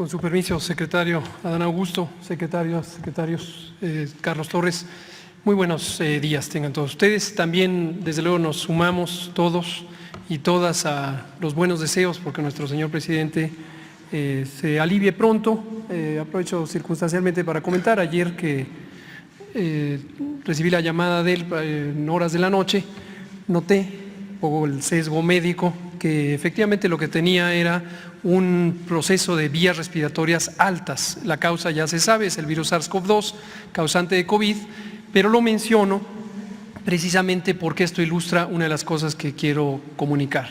Con su permiso, secretario Adán Augusto, secretarios, Carlos Torres, muy buenos días tengan todos ustedes. También, desde luego, nos sumamos todos y todas a los buenos deseos porque nuestro señor presidente se alivie pronto. Aprovecho circunstancialmente para comentar, ayer que recibí la llamada de él en horas de la noche, noté un poco el sesgo médico, que efectivamente lo que tenía era un proceso de vías respiratorias altas. La causa ya se sabe, es el virus SARS-CoV-2, causante de COVID, pero lo menciono precisamente porque esto ilustra una de las cosas que quiero comunicar.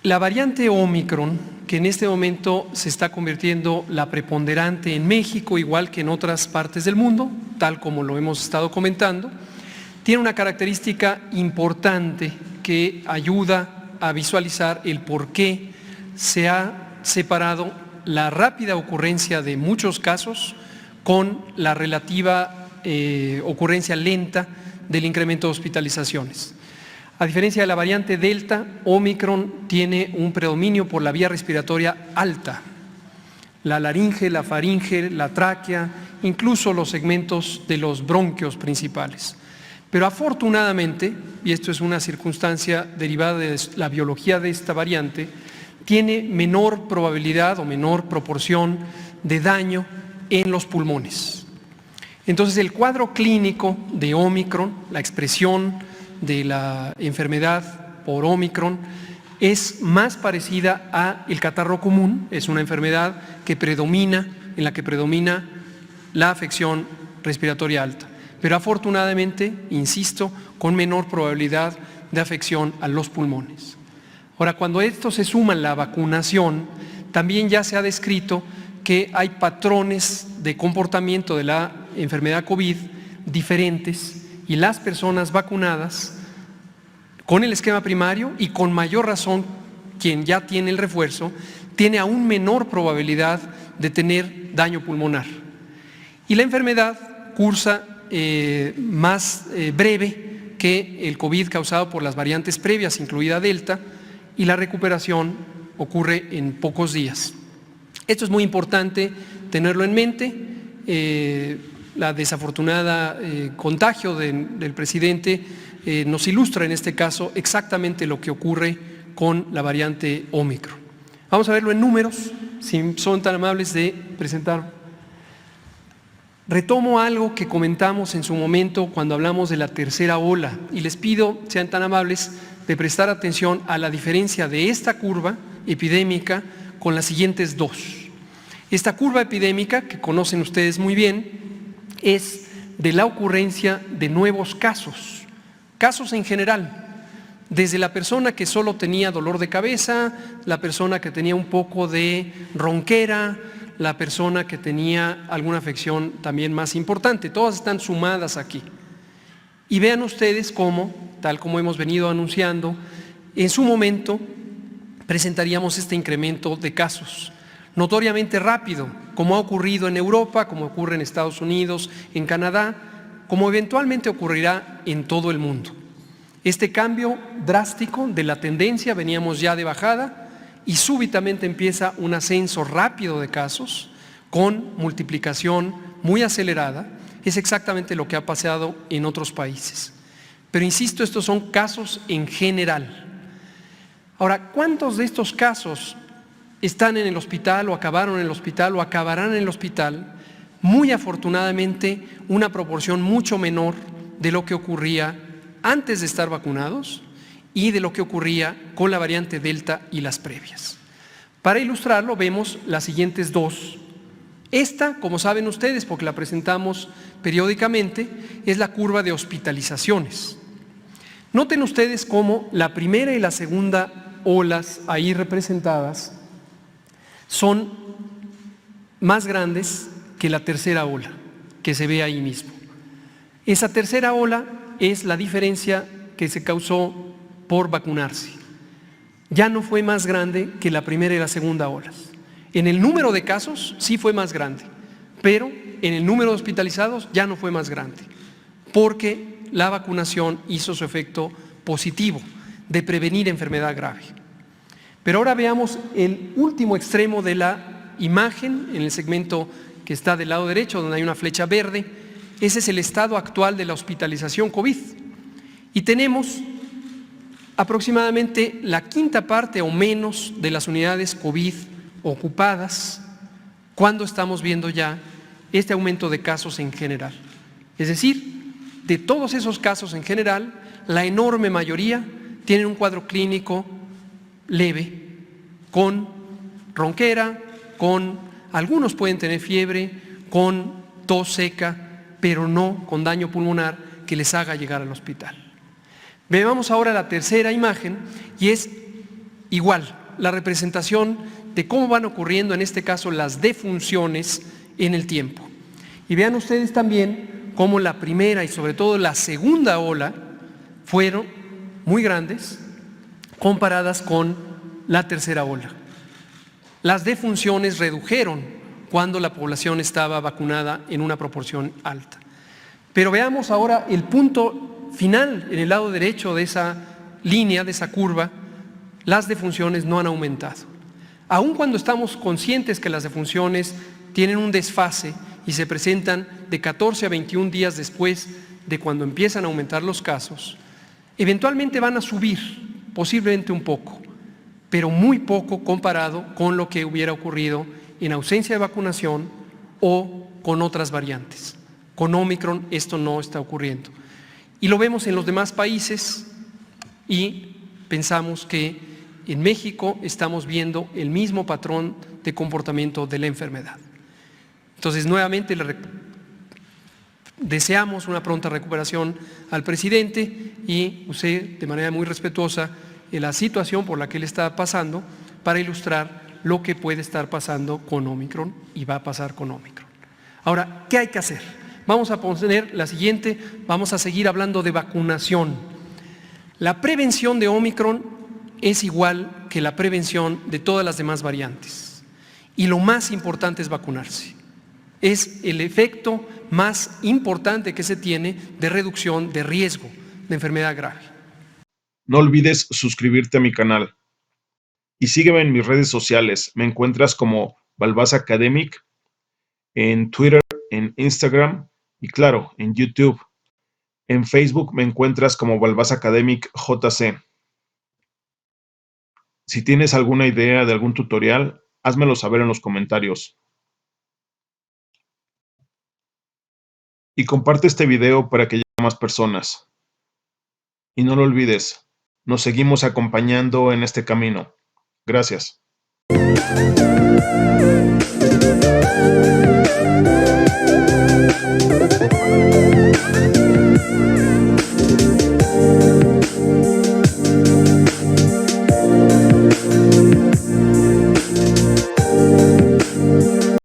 La variante Omicron, que en este momento se está convirtiendo la preponderante en México, igual que en otras partes del mundo, tal como lo hemos estado comentando, tiene una característica importante que ayuda a visualizar el por qué se ha separado la rápida ocurrencia de muchos casos con la relativa ocurrencia lenta del incremento de hospitalizaciones. A diferencia de la variante Delta, Omicron tiene un predominio por la vía respiratoria alta, la laringe, la faringe, la tráquea, incluso los segmentos de los bronquios principales. Pero afortunadamente, y esto es una circunstancia derivada de la biología de esta variante, tiene menor probabilidad o menor proporción de daño en los pulmones. Entonces, el cuadro clínico de Omicron, la expresión de la enfermedad por Omicron, es más parecida al catarro común. Es una enfermedad que predomina, en la que predomina la afección respiratoria alta, pero afortunadamente, insisto, con menor probabilidad de afección a los pulmones. Ahora, cuando esto se suma a la vacunación, también ya se ha descrito que hay patrones de comportamiento de la enfermedad COVID diferentes, y las personas vacunadas con el esquema primario, y con mayor razón quien ya tiene el refuerzo, tiene aún menor probabilidad de tener daño pulmonar. Y la enfermedad cursa más breve que el COVID causado por las variantes previas, incluida Delta, y la recuperación ocurre en pocos días. Esto es muy importante tenerlo en mente. La desafortunada contagio del presidente nos ilustra en este caso exactamente lo que ocurre con la variante Omicron. Vamos a verlo en números, si son tan amables de presentar. Retomo algo que comentamos en su momento cuando hablamos de la tercera ola, y les pido sean tan amables de prestar atención a la diferencia de esta curva epidémica con las siguientes dos. Esta curva epidémica, que conocen ustedes muy bien, es de la ocurrencia de nuevos casos en general, desde la persona que solo tenía dolor de cabeza, la persona que tenía un poco de ronquera, la persona que tenía alguna afección también más importante, todas están sumadas aquí. Y vean ustedes cómo, tal como hemos venido anunciando, en su momento presentaríamos este incremento de casos, notoriamente rápido, como ha ocurrido en Europa, como ocurre en Estados Unidos, en Canadá, como eventualmente ocurrirá en todo el mundo. Este cambio drástico de la tendencia, veníamos ya de bajada, y súbitamente empieza un ascenso rápido de casos con multiplicación muy acelerada. Es exactamente lo que ha pasado en otros países. Pero insisto, estos son casos en general. Ahora, ¿cuántos de estos casos están en el hospital o acabaron en el hospital o acabarán en el hospital? Muy afortunadamente, una proporción mucho menor de lo que ocurría antes de estar vacunados y de lo que ocurría con la variante Delta y las previas. Para ilustrarlo, vemos las siguientes dos. Esta, como saben ustedes, porque la presentamos periódicamente, es la curva de hospitalizaciones. Noten ustedes cómo la primera y la segunda olas ahí representadas son más grandes que la tercera ola que se ve ahí mismo. Esa tercera ola es la diferencia que se causó por vacunarse. Ya no fue más grande que la primera y la segunda olas. En el número de casos sí fue más grande, pero en el número de hospitalizados ya no fue más grande, porque la vacunación hizo su efecto positivo de prevenir enfermedad grave. Pero ahora veamos el último extremo de la imagen en el segmento que está del lado derecho, donde hay una flecha verde. Ese es el estado actual de la hospitalización COVID. Y tenemos aproximadamente la quinta parte o menos de las unidades COVID ocupadas cuando estamos viendo ya este aumento de casos en general. Es decir, de todos esos casos en general, la enorme mayoría tienen un cuadro clínico leve, con ronquera, algunos pueden tener fiebre, con tos seca, pero no con daño pulmonar que les haga llegar al hospital. Veamos ahora la tercera imagen y es igual, la representación de cómo van ocurriendo en este caso las defunciones en el tiempo. Y vean ustedes también cómo la primera y sobre todo la segunda ola fueron muy grandes comparadas con la tercera ola. Las defunciones redujeron cuando la población estaba vacunada en una proporción alta. Pero veamos ahora el punto final en el lado derecho de esa línea, de esa curva. Las defunciones no han aumentado. Aun cuando estamos conscientes que las defunciones tienen un desfase y se presentan de 14 a 21 días después de cuando empiezan a aumentar los casos, eventualmente van a subir, posiblemente un poco, pero muy poco comparado con lo que hubiera ocurrido en ausencia de vacunación o con otras variantes. Con Omicron esto no está ocurriendo. Y lo vemos en los demás países y pensamos que en México estamos viendo el mismo patrón de comportamiento de la enfermedad. Entonces, nuevamente le deseamos una pronta recuperación al presidente y usted, de manera muy respetuosa, la situación por la que él está pasando para ilustrar lo que puede estar pasando con Omicron y va a pasar con Omicron. Ahora, ¿qué hay que hacer? Vamos a poner la siguiente, vamos a seguir hablando de vacunación. La prevención de Omicron es igual que la prevención de todas las demás variantes. Y lo más importante es vacunarse. Es el efecto más importante que se tiene de reducción de riesgo de enfermedad grave. No olvides suscribirte a mi canal y sígueme en mis redes sociales. Me encuentras como Balbás Academic en Twitter, en Instagram y claro, en YouTube. En Facebook me encuentras como Balbás Academic JC. Si tienes alguna idea de algún tutorial, házmelo saber en los comentarios. Y comparte este video para que llegue a más personas. Y no lo olvides, nos seguimos acompañando en este camino. Gracias.